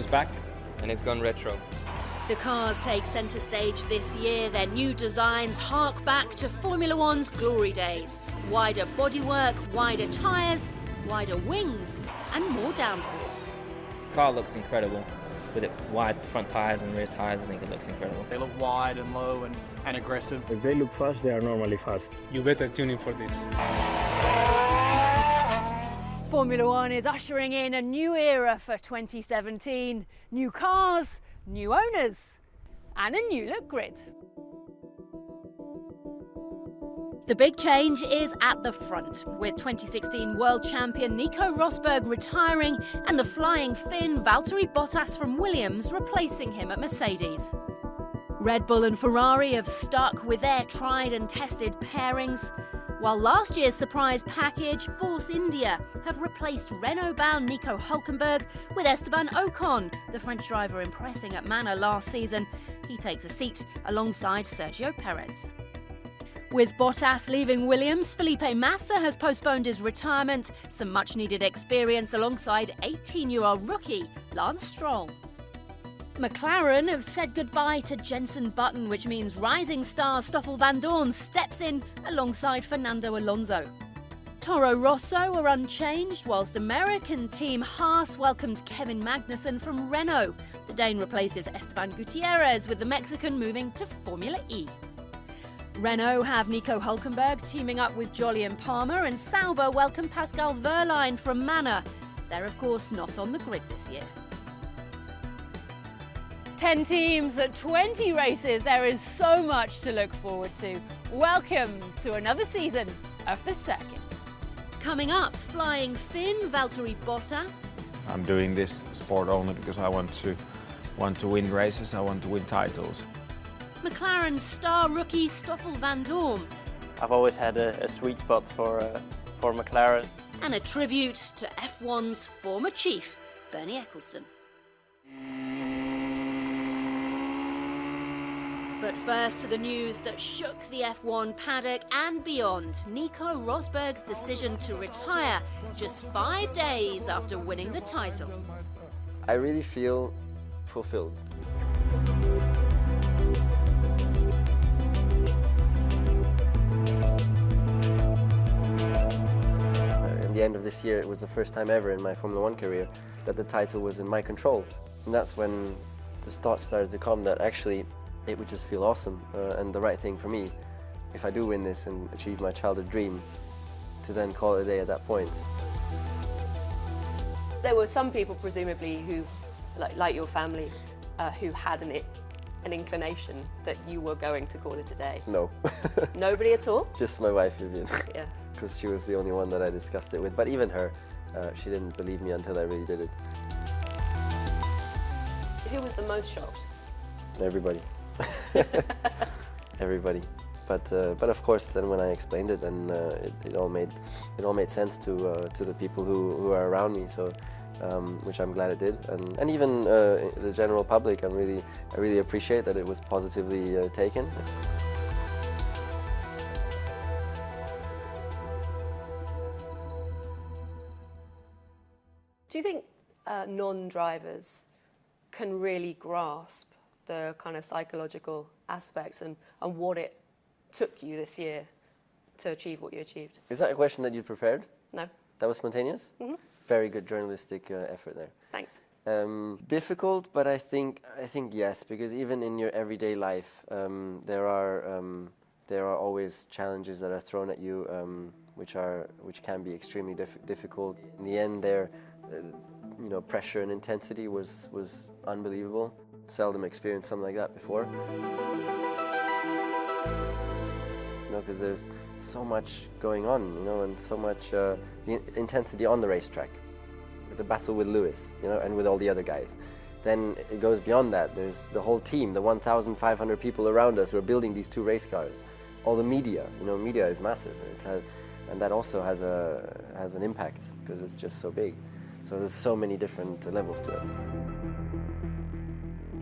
is back. And it's gone retro. The cars take centre stage this year. Their new designs hark back to Formula One's glory days. Wider bodywork, wider tyres, wider wings, and more downforce. The car looks incredible. With it wide front tyres and rear tyres, I think it looks incredible. They look wide and low and aggressive. If they look fast, they are normally fast. You better tune in for this. Formula One is ushering in a new era for 2017. New cars, new owners, and a new look grid. The big change is at the front, with 2016 world champion Nico Rosberg retiring and the flying Finn Valtteri Bottas from Williams replacing him at Mercedes. Red Bull and Ferrari have stuck with their tried and tested pairings, while last year's surprise package, Force India, have replaced Renault-bound Nico Hülkenberg with Esteban Ocon, the French driver impressing at Manor last season. He takes a seat alongside Sergio Perez. With Bottas leaving Williams, Felipe Massa has postponed his retirement, some much-needed experience alongside 18-year-old rookie Lance Stroll. McLaren have said goodbye to Jenson Button, which means rising star Stoffel Vandoorne steps in alongside Fernando Alonso. Toro Rosso are unchanged, whilst American team Haas welcomed Kevin Magnussen from Renault. The Dane replaces Esteban Gutierrez, with the Mexican moving to Formula E. Renault have Nico Hülkenberg teaming up with Jolyon Palmer, and Sauber welcome Pascal Wehrlein from Manor. They're of course not on the grid this year. 10 teams at 20 races. There is so much to look forward to. Welcome to another season of the circuit. Coming up, flying Finn Valtteri Bottas. I'm doing this sport only because I want to win races, I want to win titles. McLaren's star rookie Stoffel Vandoorne. I've always had a sweet spot for McLaren. And a tribute to F1's former chief, Bernie Ecclestone. But first to the news that shook the F1 paddock and beyond. Nico Rosberg's decision to retire just 5 days after winning the title. I really feel fulfilled. In the end of this year, it was the first time ever in my Formula One career that the title was in my control. And that's when the thought started to come that actually it would just feel awesome and the right thing for me, if I do win this and achieve my childhood dream, to then call it a day at that point. There were some people, presumably, who, like your family, who had an inclination that you were going to call it a day. No. Nobody at all? Just my wife, Vivian. Yeah. Because she was the only one that I discussed it with. But even her, she didn't believe me until I really did it. Who was the most shocked? Everybody. Everybody. But of course, then when I explained it, then it all made sense to the people who are around me. So, which I'm glad it did, and even the general public. I really appreciate that it was positively taken. Do you think non-drivers can really grasp the kind of psychological aspects and what it took you this year to achieve what you achieved? Is that a question that you prepared? No. That was spontaneous? Mm-hmm. Very good journalistic effort there. Thanks. Difficult, but I think yes, because even in your everyday life, there are always challenges that are thrown at you, which can be extremely difficult. In the end, pressure and intensity was unbelievable. Seldom experienced something like that before. Because there's so much going on, and so much the intensity on the racetrack. The battle with Lewis, and with all the other guys. Then it goes beyond that. There's the whole team, the 1,500 people around us who are building these two race cars. All the media, media is massive, and that also has an impact because it's just so big. So there's so many different levels to it.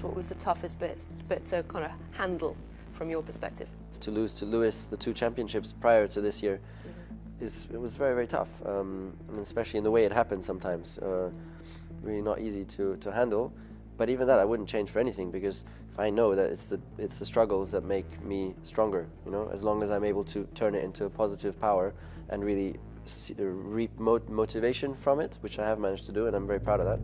What was the toughest bit to kind of handle from your perspective? To lose to Lewis the 2 championships prior to this year, it was very, very tough, and especially in the way it happened sometimes. Really not easy to handle, But even that I wouldn't change for anything, because I know that it's the struggles that make me stronger. You know, as long as I'm able to turn it into a positive power and really reap motivation from it, which I have managed to do, and I'm very proud of that.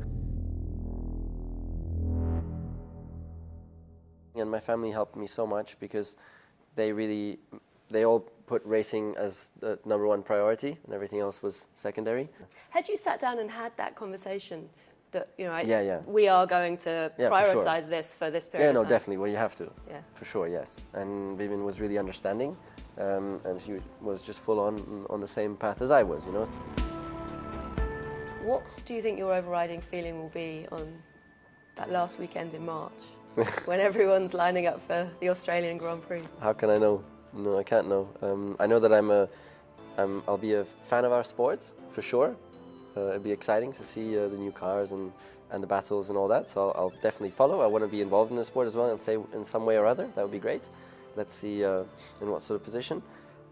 And my family helped me so much, because they all put racing as the #1 priority, and everything else was secondary. Had you sat down and had that conversation that, you know, Yeah. we are going to Yeah, prioritize this for this period Yeah, no, of time? definitely. Well, you have to. Yeah. For sure, yes. And Vivian was really understanding, and she was just full on the same path as I was, you know. What do you think your overriding feeling will be on that last weekend in March, when everyone's lining up for the Australian Grand Prix? How can I know? No, I can't know. I know that I'll be a fan of our sport, for sure. It'll be exciting to see the new cars and the battles and all that, so I'll definitely follow. I want to be involved in the sport as well, and say in some way or other. That would be great. Let's see in what sort of position.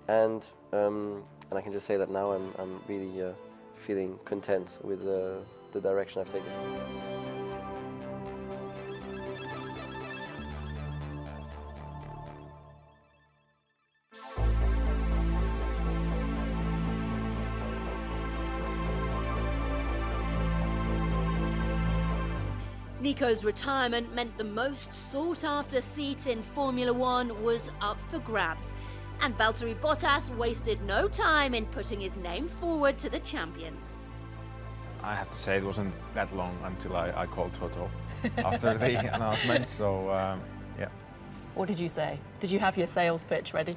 And I can just say that now I'm really feeling content with the direction I've taken. Nico's retirement meant the most sought-after seat in Formula One was up for grabs, and Valtteri Bottas wasted no time in putting his name forward to the champions. I have to say it wasn't that long until I called Toto after the announcement, so yeah. What did you say? Did you have your sales pitch ready?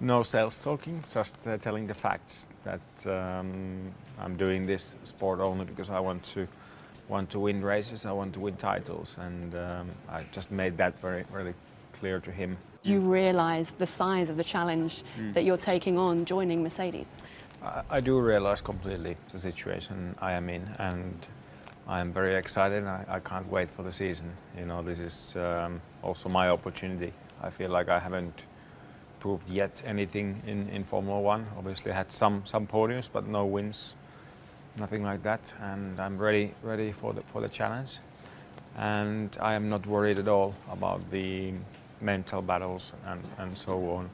No sales talking, just telling the facts that I'm doing this sport only because I want to win races, I want to win titles, and I just made that very, very clear to him. Do you realise the size of the challenge that you're taking on joining Mercedes? I do realize completely the situation I am in, and I am very excited. I can't wait for the season. You know, this is also my opportunity. I feel like I haven't proved yet anything in Formula One. Obviously, I had some podiums, but no wins, nothing like that. And I'm ready for the challenge. And I am not worried at all about the mental battles and so on.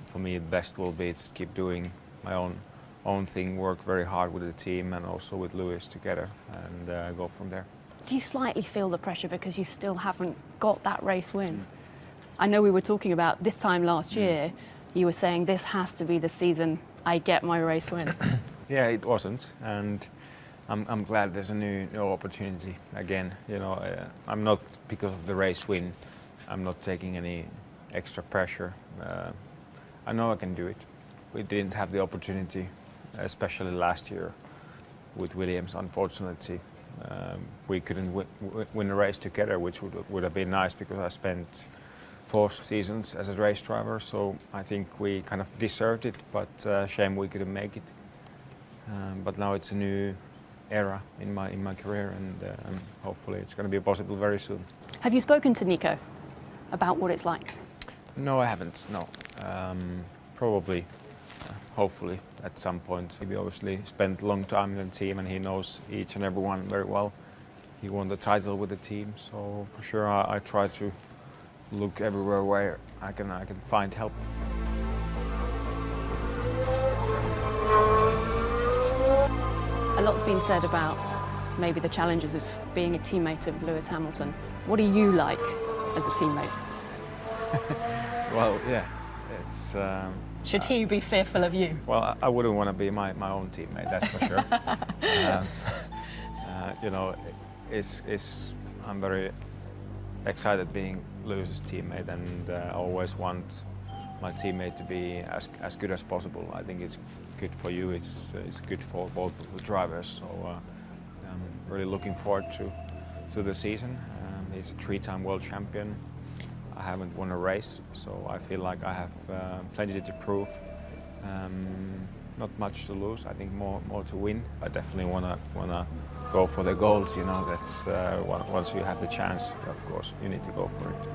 For me, the best will be to keep doing my own thing, work very hard with the team and also with Lewis together, and go from there. Do you slightly feel the pressure because you still haven't got that race win? I know we were talking about this time last year, you were saying this has to be the season I get my race win. Yeah, it wasn't, and I'm glad there's a new opportunity again. You know, I'm not, because of the race win, I'm not taking any extra pressure. I know I can do it. We didn't have the opportunity, especially last year with Williams, unfortunately. We couldn't win a race together, which would have been nice because I spent 4 seasons as a race driver, so I think we kind of deserved it, but shame we couldn't make it. But now it's a new era in my career, and hopefully it's going to be possible very soon. Have you spoken to Nico about what it's like? No, I haven't, no. Probably, hopefully, at some point. He obviously spent a long time in the team and he knows each and every one very well. He won the title with the team, so for sure I try to look everywhere where I can find help. A lot's been said about maybe the challenges of being a teammate of Lewis Hamilton. What are you like as a teammate? Well, yeah, it's... Should he be fearful of you? Well, I wouldn't want to be my own teammate, that's for sure. You know, I'm very excited being Lewis's teammate, and I always want my teammate to be as good as possible. I think it's good for you, it's good for both the drivers, so I'm really looking forward to the season. He's a 3-time world champion. I haven't won a race, so I feel like I have plenty to prove. Not much to lose. I think more to win. I definitely wanna go for the gold. You know, that's once you have the chance, of course, you need to go for it.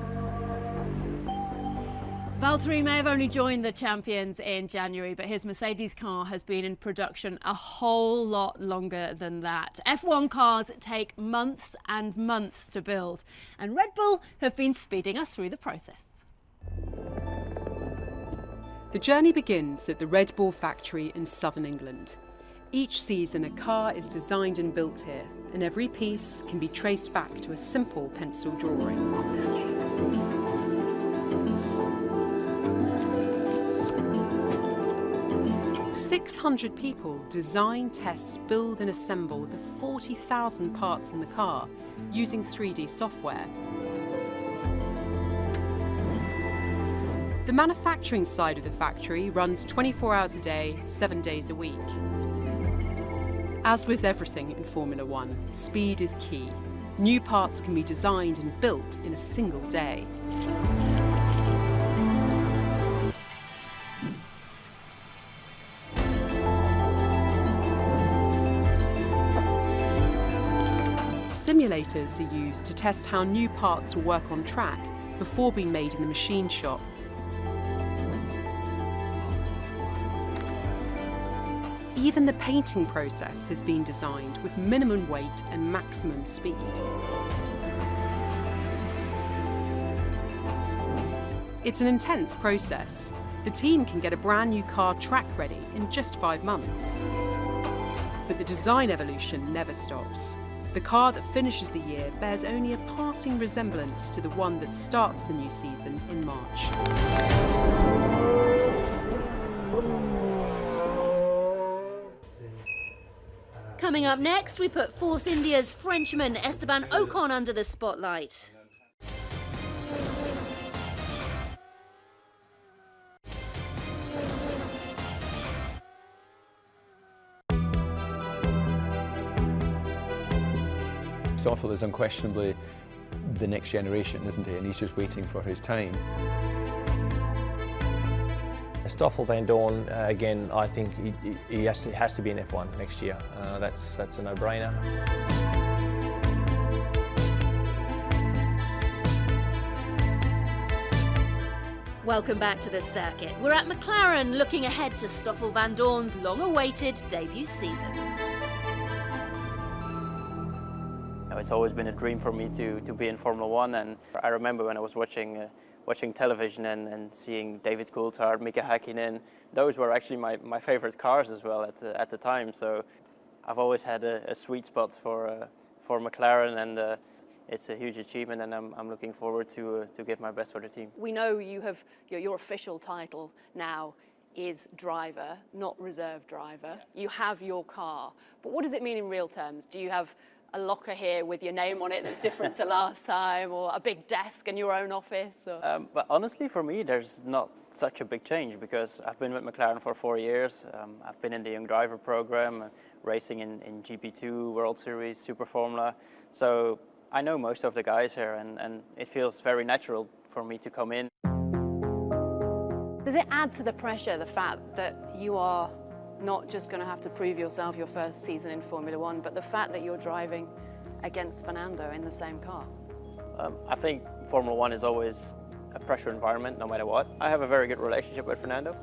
Valtteri may have only joined the champions in January, but his Mercedes car has been in production a whole lot longer than that. F1 cars take months and months to build, and Red Bull have been speeding us through the process. The journey begins at the Red Bull factory in southern England. Each season, a car is designed and built here, and every piece can be traced back to a simple pencil drawing. 600 people design, test, build and assemble the 40,000 parts in the car using 3D software. The manufacturing side of the factory runs 24 hours a day, 7 days a week. As with everything in Formula One, speed is key. New parts can be designed and built in a single day. Simulators are used to test how new parts will work on track before being made in the machine shop. Even the painting process has been designed with minimum weight and maximum speed. It's an intense process. The team can get a brand new car track ready in just 5 months. But the design evolution never stops. The car that finishes the year bears only a passing resemblance to the one that starts the new season in March. Coming up next, we put Force India's Frenchman Esteban Ocon under the spotlight. Stoffel is unquestionably the next generation, isn't he? And he's just waiting for his time. Stoffel Vandoorne, again, I think he has to be in F1 next year. That's a no-brainer. Welcome back to the circuit. We're at McLaren looking ahead to Stoffel Vandoorne's long-awaited debut season. It's always been a dream for me to be in Formula One, and I remember when I was watching television and seeing David Coulthard, Mika Häkkinen. Those were actually my favorite cars as well at the time. So I've always had a sweet spot for McLaren, and it's a huge achievement, and I'm looking forward to give my best for the team. We know you have your official title now is driver, not reserve driver. You have your car, but what does it mean in real terms? Do you have a locker here with your name on it that's different to last time, or a big desk in your own office? But honestly, for me, there's not such a big change, because I've been with McLaren for 4 years. I've been in the Young Driver program, racing in GP2, World Series, Super Formula. So I know most of the guys here, and it feels very natural for me to come in. Does it add to the pressure, the fact that you are not just going to have to prove yourself your first season in Formula One, but the fact that you're driving against Fernando in the same car? I think Formula One is always a pressure environment, no matter what. I have a very good relationship with Fernando.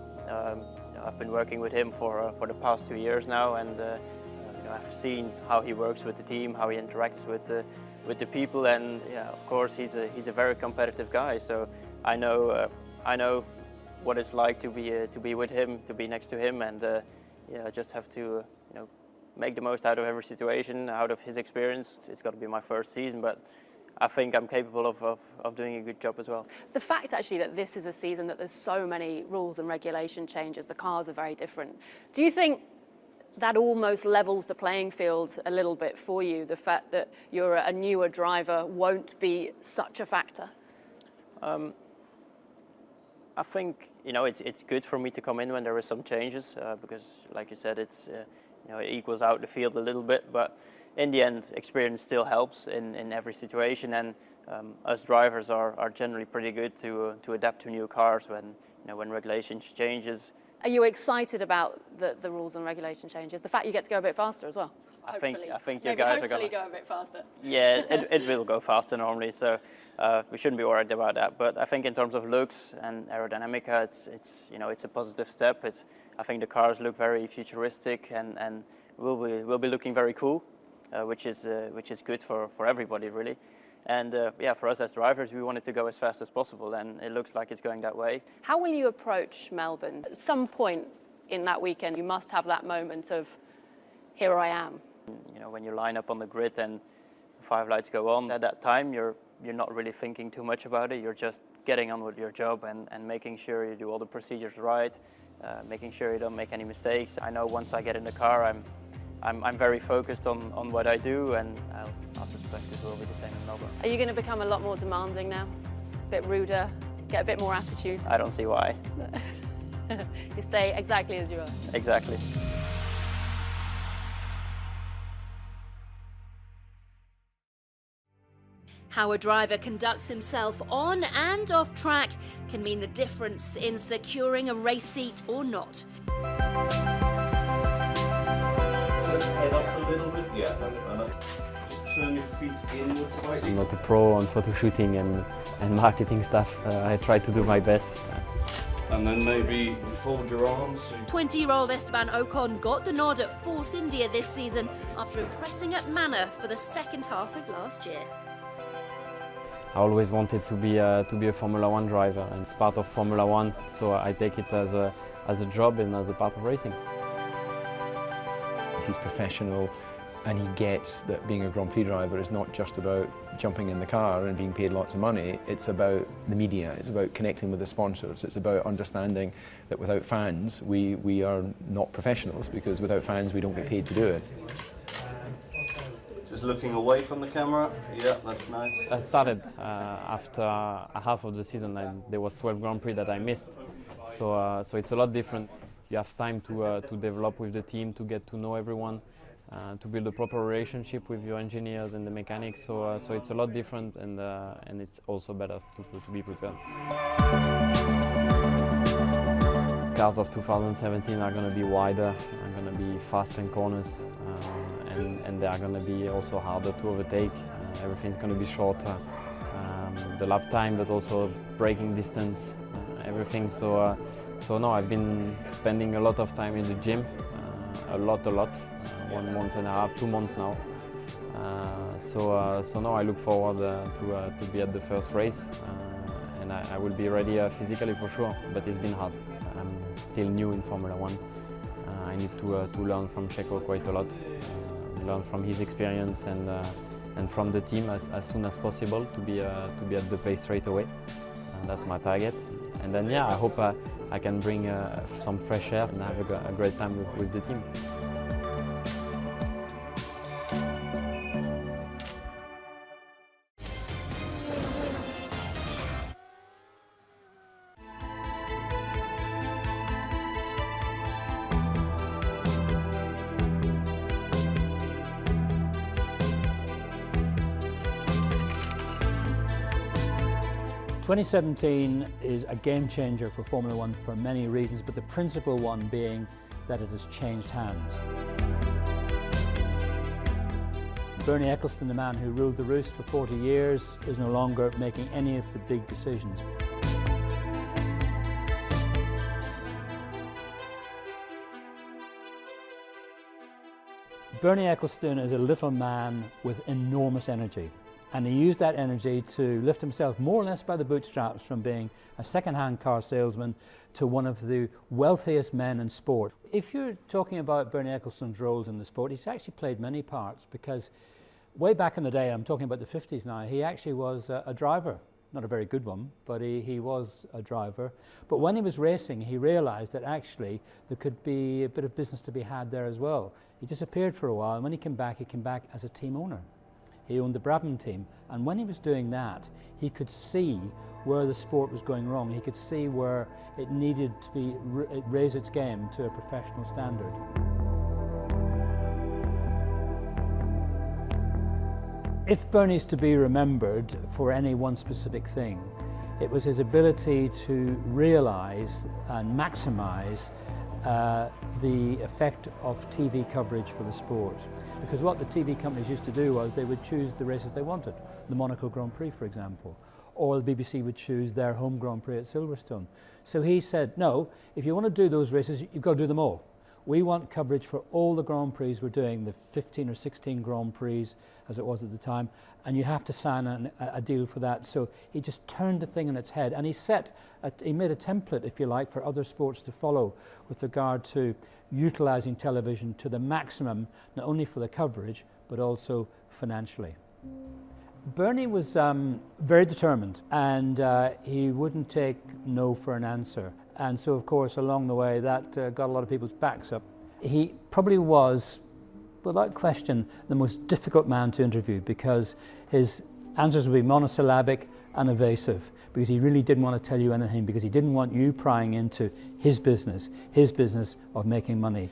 I've been working with him for the past 2 years now, and I've seen how he works with the team, how he interacts with the people, and of course he's a very competitive guy. So I know what it's like to be with him, to be next to him, and I just have to make the most out of every situation, out of his experience. It's got to be my first season, but I think I'm capable of doing a good job as well. The fact actually that this is a season that there's so many rules and regulation changes, the cars are very different. Do you think that almost levels the playing field a little bit for you, the fact that you're a newer driver won't be such a factor? I think it's good for me to come in when there is some changes, because, like you said, it equals out the field a little bit. But in the end, experience still helps in every situation, and us drivers are generally pretty good to adapt to new cars when regulations changes. Are you excited about the rules and regulation changes? The fact you get to go a bit faster as well? I think your Maybe guys are hopefully going go a bit faster. Yeah, it will go faster normally, so we shouldn't be worried about that. But I think in terms of looks and aerodynamica, it's a positive step. I think the cars look very futuristic and will be looking very cool, which is good for everybody really. And yeah, for us as drivers, we wanted to go as fast as possible, and it looks like it's going that way. How will you approach Melbourne? At some point in that weekend, you must have that moment of, here I am. You know, when you line up on the grid and 5 lights go on, at that time you're not really thinking too much about it. You're just getting on with your job and making sure you do all the procedures right, making sure you don't make any mistakes. I know once I get in the car, I'm very focused on what I do, and I suspect it will be the same in Melbourne. Are you going to become a lot more demanding now? A bit ruder, get a bit more attitude? I don't see why. You stay exactly as you are. Exactly. How a driver conducts himself on and off track can mean the difference in securing a race seat or not. Head up a little bit. Yeah, turn your feet inward slightly. I'm not a pro on photo shooting and marketing stuff. I try to do my best. And then maybe fold your arms. 20-year-old Esteban Ocon got the nod at Force India this season after impressing at Manor for the second half of last year. I always wanted to be a Formula One driver, and it's part of Formula One, so I take it as a job and as a part of racing. He's professional, and he gets that being a Grand Prix driver is not just about jumping in the car and being paid lots of money. It's about the media, it's about connecting with the sponsors, it's about understanding that without fans we are not professionals, because without fans we don't get paid to do it. Just looking away from the camera. Yeah, that's nice. I started after a half of the season, and there was 12 Grand Prix that I missed. So it's a lot different. You have time to develop with the team, to get to know everyone, to build a proper relationship with your engineers and the mechanics. So it's a lot different, and it's also better to be prepared. Cars of 2017 are going to be wider, are going to be fast in corners, and they are going to be also harder to overtake. Everything's going to be shorter. The lap time, but also braking distance, everything. So no, I've been spending a lot of time in the gym, a lot. 1 month and a half, 2 months now. So now I look forward to be at the first race, and I will be ready physically for sure. But it's been hard. I'm still new in Formula One. I need to learn from Checo quite a lot, learn from his experience and from the team as soon as possible to be at the pace straight away. And that's my target. And then yeah, I hope I can bring some fresh air and have a great time with the team. Twenty 2017 is a game changer for Formula One for many reasons, but the principal one being that it has changed hands. Bernie Ecclestone, the man who ruled the roost for 40 years, is no longer making any of the big decisions. Bernie Ecclestone is a little man with enormous energy. And he used that energy to lift himself more or less by the bootstraps from being a second-hand car salesman to one of the wealthiest men in sport. If you're talking about Bernie Ecclestone's roles in the sport, he's actually played many parts, because way back in the day, I'm talking about the 50s now, he actually was a driver. Not a very good one, but he was a driver. But when he was racing, he realized that actually there could be a bit of business to be had there as well. He disappeared for a while, and when he came back as a team owner. He owned the Brabham team, and when he was doing that, he could see where the sport was going wrong. He could see where it needed to be raise its game to a professional standard. If Bernie's to be remembered for any one specific thing, it was his ability to realize and maximize the effect of TV coverage for the sport. Because what the TV companies used to do was they would choose the races they wanted, the Monaco Grand Prix, for example, or the BBC would choose their home Grand Prix at Silverstone. So he said, no, if you want to do those races, you've got to do them all. We want coverage for all the Grand Prix we're doing, the 15 or 16 Grand Prix as it was at the time, and you have to sign a deal for that. So he just turned the thing on its head, and he made a template, if you like, for other sports to follow with regard to utilising television to the maximum, not only for the coverage, but also financially. Bernie was very determined, and he wouldn't take no for an answer. And so, of course, along the way, that got a lot of people's backs up. He probably was, without question, the most difficult man to interview, because his answers would be monosyllabic and evasive, because he really didn't want to tell you anything, because he didn't want you prying into his business of making money.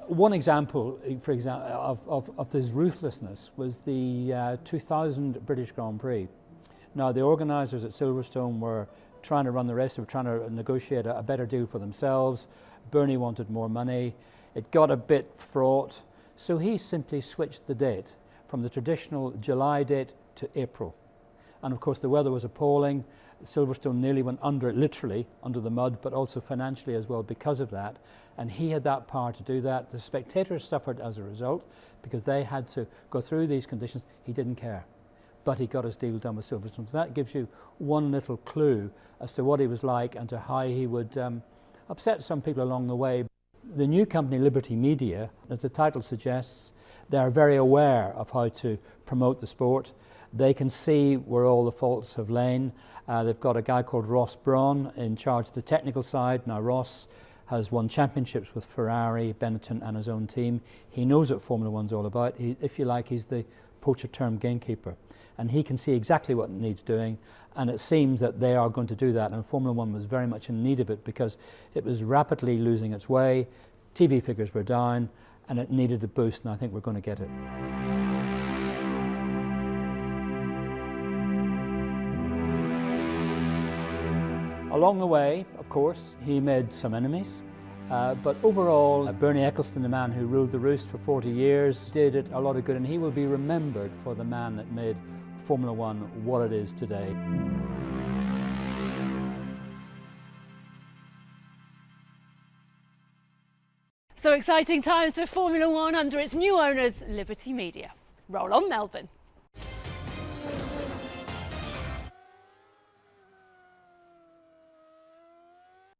One example, for example, of this ruthlessness was the 2000 British Grand Prix. Now, the organisers at Silverstone were trying to run the race, they were trying to negotiate a better deal for themselves. Bernie wanted more money. It got a bit fraught, so he simply switched the date from the traditional July date to April. And of course, the weather was appalling. Silverstone nearly went under, literally under the mud, but also financially as well because of that. And he had that power to do that. The spectators suffered as a result because they had to go through these conditions. He didn't care, but he got his deal done with Silverstone. So that gives you one little clue as to what he was like and to how he would upset some people along the way. The new company, Liberty Media, as the title suggests, they are very aware of how to promote the sport. They can see where all the faults have lain. They've got a guy called Ross Brawn in charge of the technical side. Now, Ross has won championships with Ferrari, Benetton and his own team. He knows what Formula One's all about. If you like, he's the poacher term gamekeeper. And he can see exactly what it needs doing. And it seems that they are going to do that. And Formula One was very much in need of it because it was rapidly losing its way. TV figures were down and it needed a boost, and I think we're going to get it. Along the way, of course, he made some enemies, but overall, Bernie Ecclestone, the man who ruled the roost for 40 years, did it a lot of good, and he will be remembered for the man that made Formula One what it is today. So exciting times for Formula One under its new owners, Liberty Media. Roll on, Melbourne.